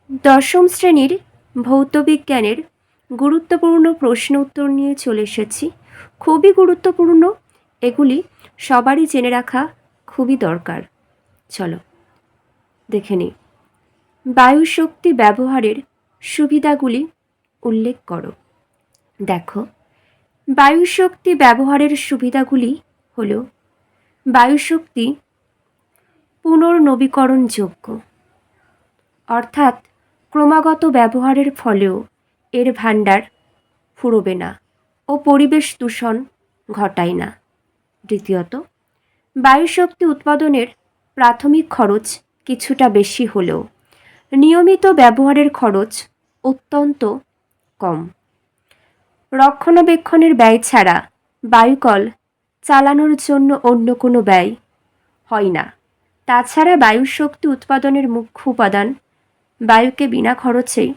দশম শ্রেণীর ভৌতবিজ্ঞানের গুরুত্বপূর্ণ প্রশ্ন উত্তর নিয়ে চলে এসেছি। খুবই গুরুত্বপূর্ণ, এগুলি সবারই জেনে রাখা খুবই দরকার। চলো দেখে নিই। বায়ুশক্তি ব্যবহারের সুবিধাগুলি উল্লেখ করো। দেখো, বায়ুশক্তি ব্যবহারের সুবিধাগুলি হল বায়ুশক্তি পুনর্নবীকরণযোগ্য, অর্থাৎ ক্রমাগত ব্যবহারের ফলেও এর ভাণ্ডার ফুরোবে না ও পরিবেশ দূষণ ঘটায় না। দ্বিতীয়ত, বায়ুশক্তি উৎপাদনের প্রাথমিক খরচ কিছুটা বেশি হলেও নিয়মিত ব্যবহারের খরচ অত্যন্ত কম। রক্ষণাবেক্ষণের ব্যয় ছাড়া বায়ুকল চালানোর জন্য অন্য কোনো ব্যয় হয় না। তাছাড়া বায়ুশক্তি উৎপাদনের মুখ্য উপাদান বায়ুকে বিনা খরচেই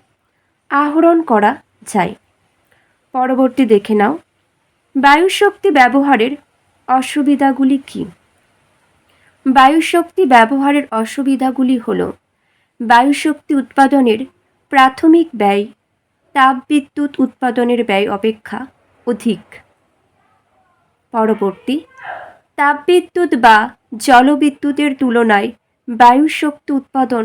আহরণ করা যায়। পরবর্তী দেখে নাও, বায়ুশক্তি ব্যবহারের অসুবিধাগুলি কী? বায়ুশক্তি ব্যবহারের অসুবিধাগুলি হল বায়ুশক্তি উৎপাদনের প্রাথমিক ব্যয় তাপবিদ্যুৎ উৎপাদনের ব্যয় অপেক্ষা অধিক। পরবর্তী, তাপবিদ্যুৎ বা জলবিদ্যুতের তুলনায় বায়ুশক্তি উৎপাদন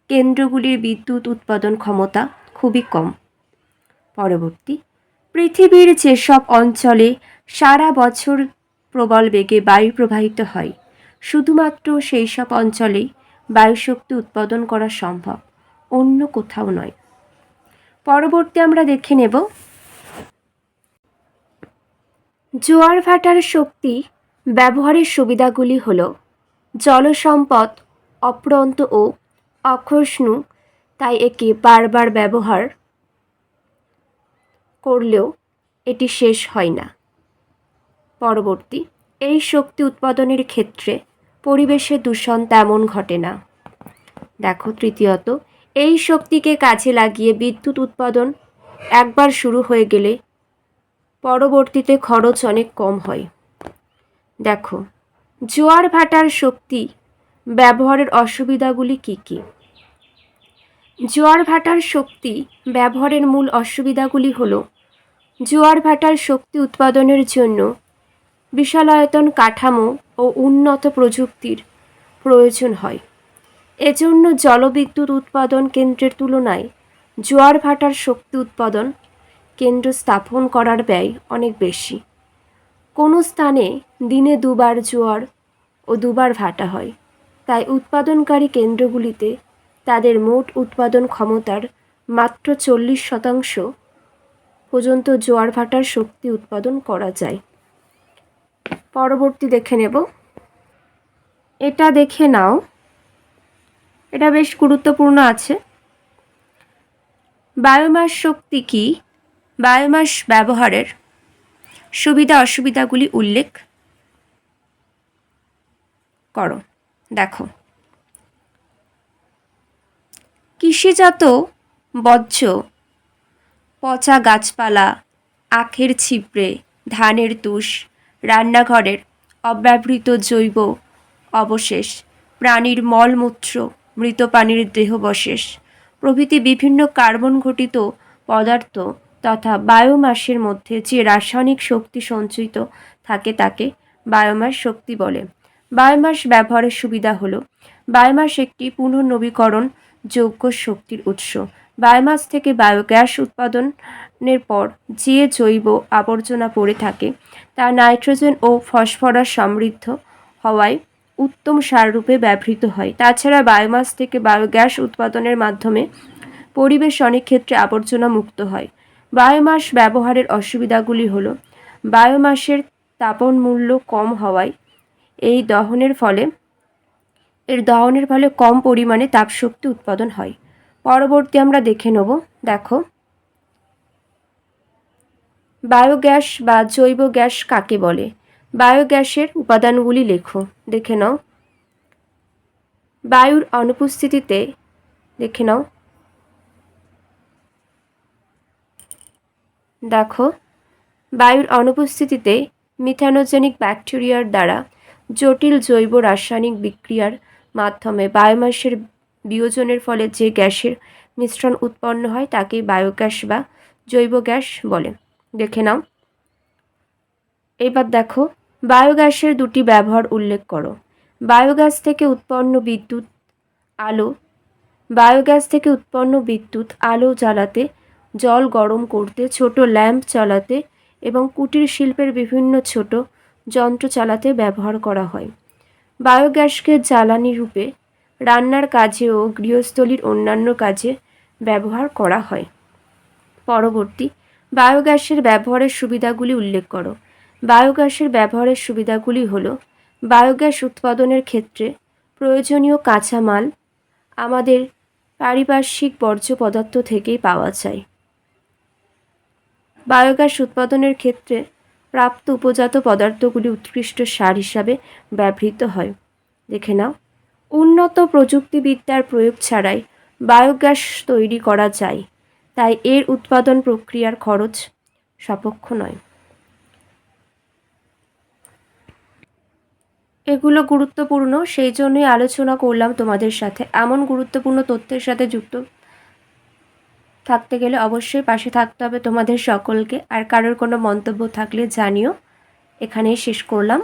কেন্দ্রগুলির বিদ্যুৎ উৎপাদন ক্ষমতা খুবই কম। পরবর্তী, পৃথিবীর যেসব অঞ্চলে সারা বছর প্রবল বেগে বায়ু প্রবাহিত হয়, শুধুমাত্র সেই সব অঞ্চলেই বায়ুশক্তি উৎপাদন করা সম্ভব, অন্য কোথাও নয়। পরবর্তী আমরা দেখে নেব, জোয়ার ভাটার শক্তি ব্যবহারের সুবিধাগুলি হল জলসম্পদ অপ্রন্ত ও অক্ষষ্ণু, তাই একে বারবার ব্যবহার করলেও এটি শেষ হয় না। পরবর্তী, এই শক্তি উৎপাদনের ক্ষেত্রে পরিবেশে দূষণ তেমন ঘটে না। দেখো, তৃতীয়ত, এই শক্তিকে কাজে লাগিয়ে বিদ্যুৎ উৎপাদন একবার শুরু হয়ে গেলে পরবর্তীতে খরচ অনেক কম হয়। দেখো, জোয়ার ভাটার শক্তি ব্যবহারের অসুবিধাগুলি কী কী? জোয়ার ভাটার শক্তি ব্যবহারের মূল অসুবিধাগুলি হল জোয়ার ভাটার শক্তি উৎপাদনের জন্য বিশালায়তন কাঠামো ও উন্নত প্রযুক্তির প্রয়োজন হয়। এজন্য জলবিদ্যুৎ উৎপাদন কেন্দ্রের তুলনায় জোয়ার ভাটার শক্তি উৎপাদন কেন্দ্র স্থাপন করার ব্যয় অনেক বেশি। কোনো স্থানে দিনে দুবার জোয়ার ও দুবার ভাটা হয়, তাই উৎপাদনকারী কেন্দ্রগুলিতে তাদের মোট উৎপাদন ক্ষমতার মাত্র 40% পর্যন্ত জোয়ার ভাটার শক্তি উৎপাদন করা যায়। পরবর্তী দেখে নেব, এটা দেখে নাও, এটা বেশ গুরুত্বপূর্ণ আছে। বায়োমাস শক্তি কি? বায়োমাস ব্যবহারের সুবিধা অসুবিধাগুলি উল্লেখ করো। দেখো, কৃষিজাত বর্জ্য, পচা গাছপালা, আখের ছিপড়ে, ধানের তুষ, রান্নাঘরের অব্যবহৃত জৈব অবশেষ, প্রাণীর মলমূত্র, মৃত প্রাণীর দেহাবশেষ প্রভৃতি বিভিন্ন কার্বন ঘটিত পদার্থ তথা বায়োমাসের মধ্যে যে রাসায়নিক শক্তি সঞ্চিত থাকে তাকে বায়োমাস শক্তি বলে। বায়োমাস ব্যবহারের সুবিধা হলো, বায়োমাস একটি পুনর্নবীকরণ যোগ্য শক্তির উৎস। বায়োমাস থেকে বায়োগ্যাস উৎপাদনের পর যে জৈব আবর্জনা পড়ে থাকে তা নাইট্রোজেন ও ফসফরাস সমৃদ্ধ হওয়ায় উত্তম সাররূপে ব্যবহৃত হয়। তাছাড়া বায়োমাস থেকে বায়োগ্যাস উৎপাদনের মাধ্যমে পরিবেশ অনেক ক্ষেত্রে আবর্জনা মুক্ত হয়। বায়োমাস ব্যবহারের অসুবিধাগুলি হলো, বায়োমাসের তাপন মূল্য কম হওয়ায় এর দহনের ফলে কম পরিমাণে তাপশক্তি উৎপাদন হয়। পরবর্তী আমরা দেখে নেব। দেখো, বায়োগ্যাস বা জৈব গ্যাস কাকে বলে? বায়োগ্যাসের উপাদানগুলি লেখো। দেখে নাও, বায়ুর অনুপস্থিতিতে দেখে নাও, দেখো, বায়ুর অনুপস্থিতিতে মিথানোজেনিক ব্যাকটেরিয়ার দ্বারা জটিল জৈব রাসায়নিক বিক্রিয়ার মাধ্যমে বায়োমাসের বিয়োজনের ফলে যে গ্যাসের মিশ্রণ উৎপন্ন হয় তাকে বায়োগ্যাস বা জৈব গ্যাস বলে। দেখে নাও। এবার দেখো, বায়োগ্যাসের দুটি ব্যবহার উল্লেখ করো। বায়োগ্যাস থেকে উৎপন্ন বিদ্যুৎ আলো বায়োগ্যাস থেকে উৎপন্ন বিদ্যুৎ আলো জ্বালাতে, জল গরম করতে, ছোট ল্যাম্প চালাতে এবং কুটির শিল্পের বিভিন্ন ছোট যন্ত্র চালাতে ব্যবহার করা হয়। বায়োগ্যাসকে জ্বালানি রূপে রান্নার কাজে ও গৃহস্থলীর অন্যান্য কাজে ব্যবহার করা হয়। পরবর্তী, বায়োগ্যাসের ব্যবহারের সুবিধাগুলি উল্লেখ করো। বায়োগ্যাসের ব্যবহারের সুবিধাগুলি হল, বায়োগ্যাস উৎপাদনের ক্ষেত্রে প্রয়োজনীয় কাঁচামাল আমাদের পারিপার্শ্বিক বর্জ্য পদার্থ থেকেই পাওয়া যায়। বায়োগ্যাস উৎপাদনের ক্ষেত্রে প্রাপ্ত উপজাত পদার্থগুলি উৎকৃষ্ট সার হিসাবে ব্যবহৃত হয়। দেখে নাও। উন্নত প্রযুক্তিবিদ্যার প্রয়োগ ছাড়াই বায়োগ্যাস তৈরি করা যায়, তাই এর উৎপাদন প্রক্রিয়ার খরচ সাপেক্ষ নয়। এগুলো গুরুত্বপূর্ণ, সেই জন্যই আলোচনা করলাম তোমাদের সাথে। এমন গুরুত্বপূর্ণ তথ্যের সাথে যুক্ত থাকতে গেলে অবশ্যই পাশে থাকতে হবে তোমাদের সকলকে। আর কারোর কোনো মন্তব্য থাকলে জানিও। এখানেই শেষ করলাম।